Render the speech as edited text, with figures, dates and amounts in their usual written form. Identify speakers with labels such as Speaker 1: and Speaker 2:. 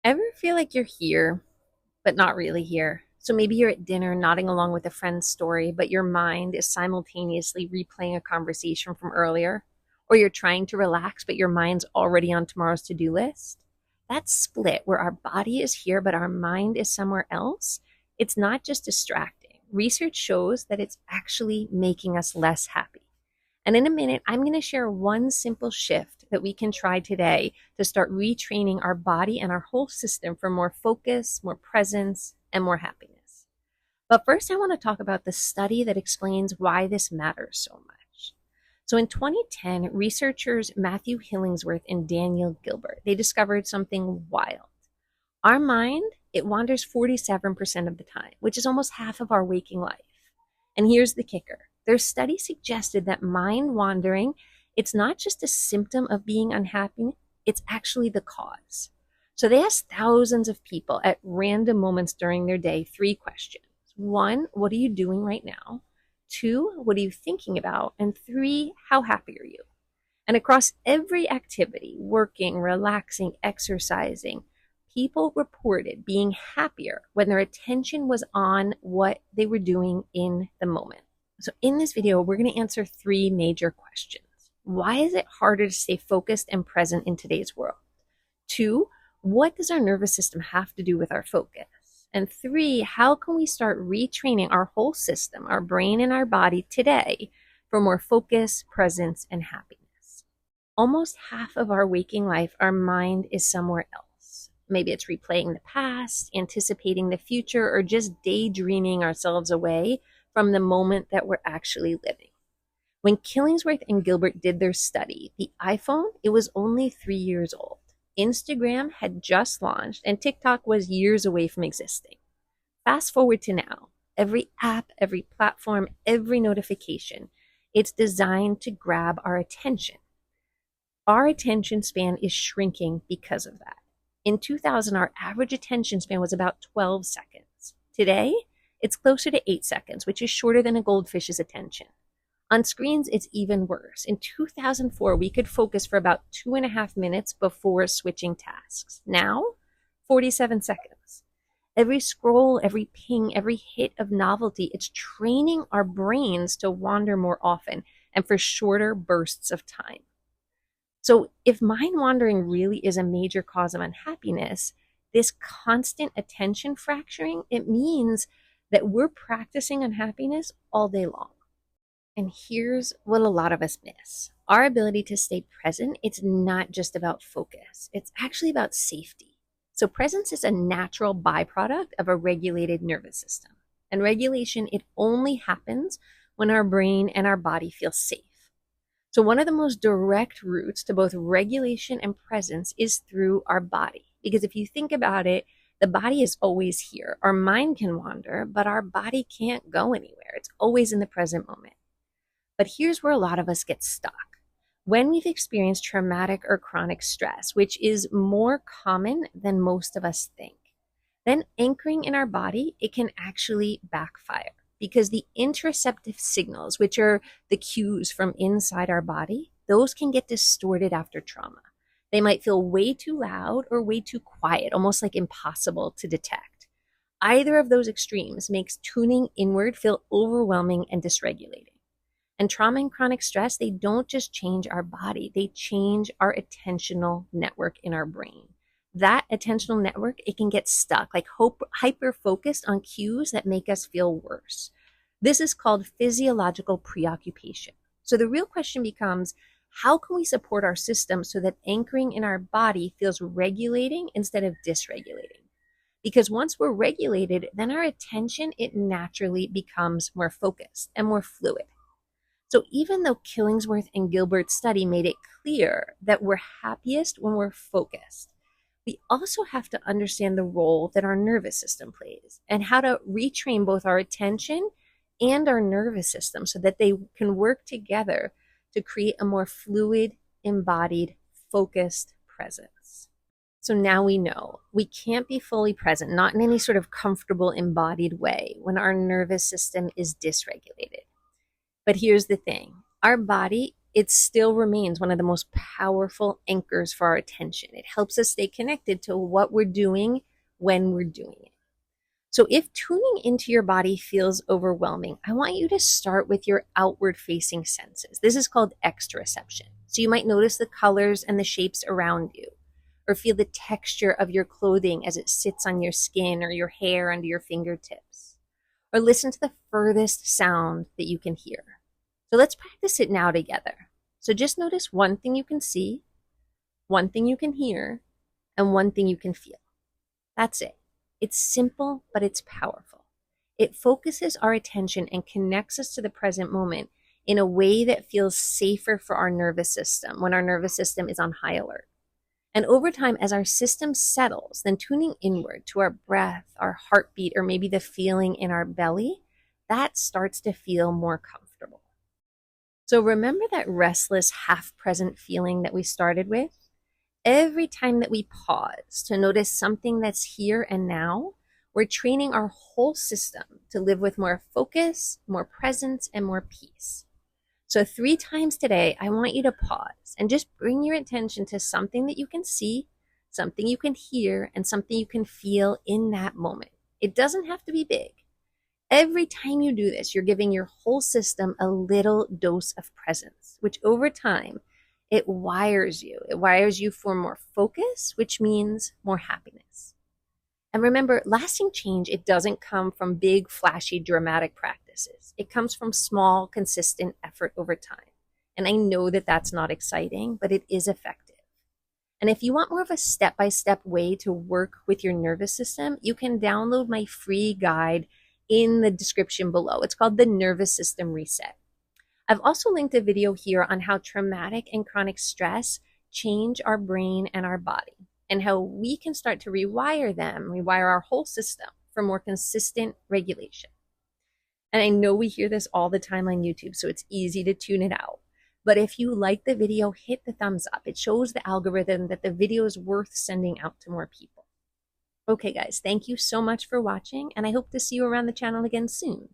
Speaker 1: Ever feel like you're here, but not really here? So maybe you're at dinner nodding along with a friend's story, but your mind is simultaneously replaying a conversation from earlier. Or you're trying to relax, but your mind's already on tomorrow's to do list. That split where our body is here, but our mind is somewhere else, it's not just distracting. Research shows that it's actually making us less happy. And in a minute, I'm going to share one simple shift that we can try today to start retraining our body and our whole system for more focus, more presence, and more happiness. But first, I want to talk about the study that explains why this matters so much. So in 2010, researchers Matthew Killingsworth and Daniel Gilbert, they discovered something wild. Our mind, it wanders 47% of the time, which is almost half of our waking life. And here's the kicker. Their study suggested that mind wandering, it's not just a symptom of being unhappy, it's actually the cause. So they asked thousands of people at random moments during their day 3 questions. 1, what are you doing right now? 2, what are you thinking about? And 3, how happy are you? And across every activity, working, relaxing, exercising, people reported being happier when their attention was on what they were doing in the moment. So in this video, we're going to answer 3 major questions. Why is it harder to stay focused and present in today's world? 2, what does our nervous system have to do with our focus? And 3, how can we start retraining our whole system, our brain and our body today for more focus, presence, and happiness? Almost half of our waking life, our mind is somewhere else. Maybe it's replaying the past, anticipating the future, or just daydreaming ourselves away from the moment that we're actually living. When Killingsworth and Gilbert did their study, the iPhone, it was only 3 years old. Instagram had just launched and TikTok was years away from existing. Fast forward to now, every app, every platform, every notification, it's designed to grab our attention. Our attention span is shrinking because of that. In 2000, our average attention span was about 12 seconds. Today, it's closer to 8 seconds, which is shorter than a goldfish's attention. On screens, it's even worse. In 2004, we could focus for about 2.5 minutes before switching tasks. Now, 47 seconds. Every scroll, every ping, every hit of novelty, it's training our brains to wander more often and for shorter bursts of time. So if mind wandering really is a major cause of unhappiness, this constant attention fracturing, it means that we're practicing unhappiness all day long. And here's what a lot of us miss. Our ability to stay present, it's not just about focus. It's actually about safety. So presence is a natural byproduct of a regulated nervous system. And regulation, it only happens when our brain and our body feel safe. So one of the most direct routes to both regulation and presence is through our body. Because if you think about it, the body is always here. Our mind can wander, but our body can't go anywhere. It's always in the present moment. But here's where a lot of us get stuck. When we've experienced traumatic or chronic stress, which is more common than most of us think, then anchoring in our body, it can actually backfire because the interoceptive signals, which are the cues from inside our body, those can get distorted after trauma. They might feel way too loud or way too quiet, almost like impossible to detect. Either of those extremes makes tuning inward feel overwhelming and dysregulating. And trauma and chronic stress, they don't just change our body, they change our attentional network in our brain. That attentional network, it can get stuck, like hyper-focused on cues that make us feel worse. This is called physiological preoccupation. So the real question becomes, how can we support our system so that anchoring in our body feels regulating instead of dysregulating? Because once we're regulated, then our attention, it naturally becomes more focused and more fluid. So even though Killingsworth and Gilbert's study made it clear that we're happiest when we're focused, we also have to understand the role that our nervous system plays and how to retrain both our attention and our nervous system so that they can work together to create a more fluid, embodied, focused presence. So now we know we can't be fully present, not in any sort of comfortable, embodied way, when our nervous system is dysregulated. But here's the thing. Our body, it still remains one of the most powerful anchors for our attention. It helps us stay connected to what we're doing when we're doing it. So if tuning into your body feels overwhelming, I want you to start with your outward facing senses. This is called exteroception. So you might notice the colors and the shapes around you, or feel the texture of your clothing as it sits on your skin or your hair under your fingertips, or listen to the furthest sound that you can hear. So let's practice it now together. So just notice one thing you can see, one thing you can hear, and one thing you can feel. That's it. It's simple, but it's powerful. It focuses our attention and connects us to the present moment in a way that feels safer for our nervous system when our nervous system is on high alert. And over time, as our system settles, then tuning inward to our breath, our heartbeat, or maybe the feeling in our belly, that starts to feel more comfortable. So remember that restless, half-present feeling that we started with? Every time that we pause to notice something that's here and now, we're training our whole system to live with more focus, more presence, and more peace. So 3 times today, I want you to pause and just bring your attention to something that you can see, something you can hear, and something you can feel in that moment. It doesn't have to be big. Every time you do this, you're giving your whole system a little dose of presence, which over time, it wires you. It wires you for more focus, which means more happiness. And remember, lasting change, it doesn't come from big, flashy, dramatic practices. It comes from small, consistent effort over time. And I know that that's not exciting, but it is effective. And if you want more of a step-by-step way to work with your nervous system, you can download my free guide in the description below. It's called the Nervous System Reset. I've also linked a video here on how traumatic and chronic stress change our brain and our body, and how we can start to rewire our whole system for more consistent regulation. And I know we hear this all the time on YouTube, so it's easy to tune it out. But if you like the video, hit the thumbs up. It shows the algorithm that the video is worth sending out to more people. Okay, guys, thank you so much for watching, and I hope to see you around the channel again soon.